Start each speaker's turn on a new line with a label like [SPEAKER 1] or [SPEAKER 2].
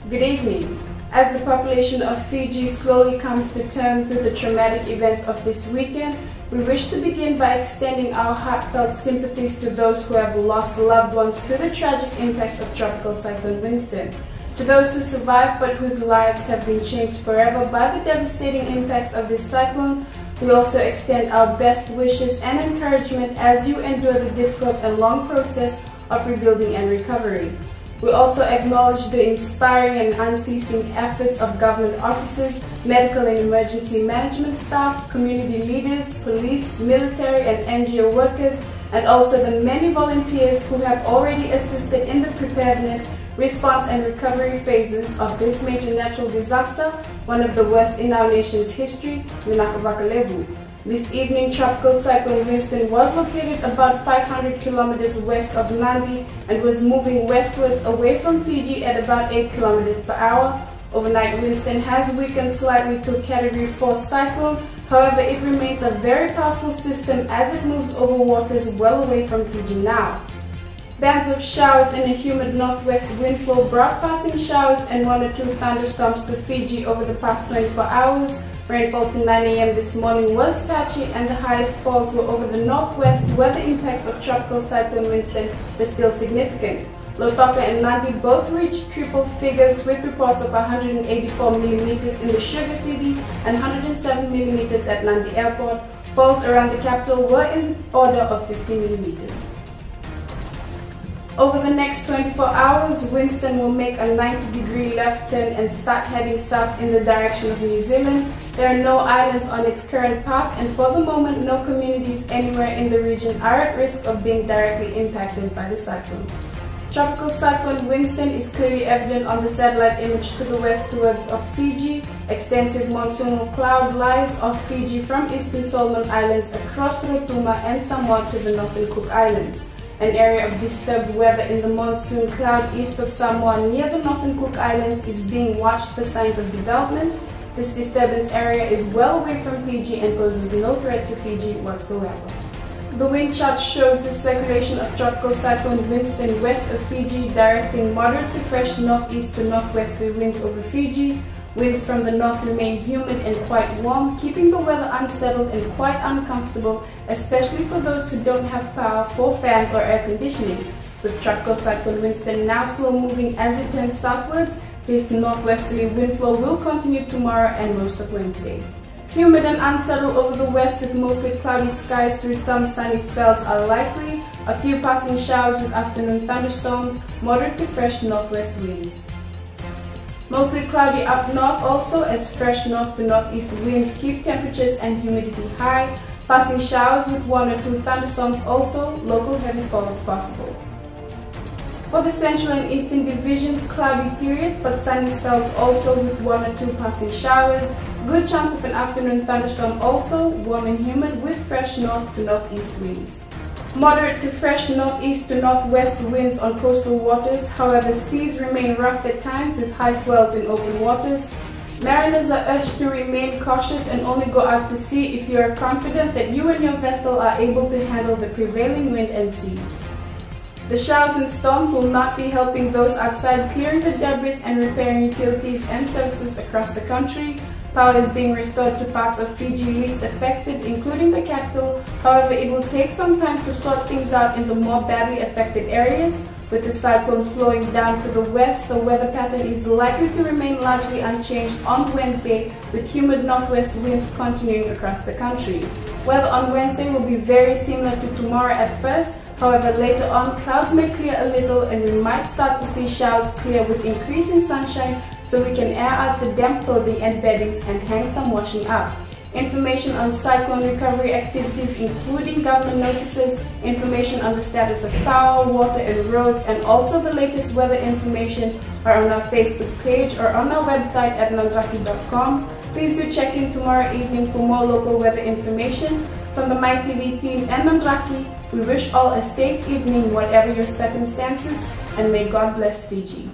[SPEAKER 1] Good evening. As the population of Fiji slowly comes to terms with the traumatic events of this weekend, we wish to begin by extending our heartfelt sympathies to those who have lost loved ones to the tragic impacts of Tropical Cyclone Winston. To those who survived but whose lives have been changed forever by the devastating impacts of this cyclone, we also extend our best wishes and encouragement as you endure the difficult and long process of rebuilding and recovery. We also acknowledge the inspiring and unceasing efforts of government officers, medical and emergency management staff, community leaders, police, military and NGO workers, and also the many volunteers who have already assisted in the preparedness, response and recovery phases of this major natural disaster, one of the worst in our nation's history, Levu. This evening, Tropical Cyclone Winston was located about 500 kilometers west of Nadi and was moving westwards away from Fiji at about 8 kilometers per hour. Overnight, Winston has weakened slightly to a Category 4 cyclone. However, it remains a very powerful system as it moves over waters well away from Fiji now. Bands of showers in a humid northwest wind flow brought passing showers and 1 or 2 thunderstorms to Fiji over the past 24 hours. Rainfall to 9 a.m. this morning was patchy and the highest falls were over the northwest where the impacts of Tropical Cyclone Winston were still significant. Lautoka and Nadi both reached triple figures with reports of 184 millimeters in the Sugar City and 107 millimeters at Nadi Airport. Falls around the capital were in the order of 50 millimeters. Over the next 24 hours, Winston will make a 90-degree left turn and start heading south in the direction of New Zealand. There are no islands on its current path, and for the moment, no communities anywhere in the region are at risk of being directly impacted by the cyclone. Tropical Cyclone Winston is clearly evident on the satellite image to the westwards of Fiji. Extensive monsoonal cloud lies off Fiji from eastern Solomon Islands across Rotuma and somewhat to the northern Cook Islands. An area of disturbed weather in the monsoon cloud east of Samoa near the northern Cook Islands is being watched for signs of development. This disturbance area is well away from Fiji and poses no threat to Fiji whatsoever. The wind chart shows the circulation of Tropical Cyclone Winston west of Fiji, directing moderate to fresh northeast to northwesterly winds over Fiji. Winds from the north remain humid and quite warm, keeping the weather unsettled and quite uncomfortable, especially for those who don't have power for fans or air conditioning. With Tropical Cyclone Winston now slow moving as it turns southwards, this northwesterly wind flow will continue tomorrow and most of Wednesday. Humid and unsettled over the west with mostly cloudy skies through some sunny spells are likely. A few passing showers with afternoon thunderstorms, moderate to fresh northwest winds. Mostly cloudy up north also as fresh north to northeast winds keep temperatures and humidity high. Passing showers with 1 or 2 thunderstorms also, local heavy falls possible. For the central and eastern divisions, cloudy periods but sunny spells also with 1 or 2 passing showers. Good chance of an afternoon thunderstorm also, warm and humid with fresh north to northeast winds. Moderate to fresh northeast to northwest winds on coastal waters, however seas remain rough at times with high swells in open waters. Mariners are urged to remain cautious and only go out to sea if you are confident that you and your vessel are able to handle the prevailing wind and seas. The showers and storms will not be helping those outside clearing the debris and repairing utilities and services across the country. Power is being restored to parts of Fiji least affected, including the capital. However, it will take some time to sort things out in the more badly affected areas. With the cyclone slowing down to the west, the weather pattern is likely to remain largely unchanged on Wednesday, with humid northwest winds continuing across the country. Weather on Wednesday will be very similar to tomorrow at first. However, later on, clouds may clear a little and we might start to see showers clear with increasing sunshine, so we can air out the damp clothing and beddings and hang some washing up. Information on cyclone recovery activities including government notices, information on the status of power, water and roads, and also the latest weather information are on our Facebook page or on our website at NaDraki.com. Please do check in tomorrow evening for more local weather information. From the MyTV team and NaDraki, we wish all a safe evening whatever your circumstances, and may God bless Fiji.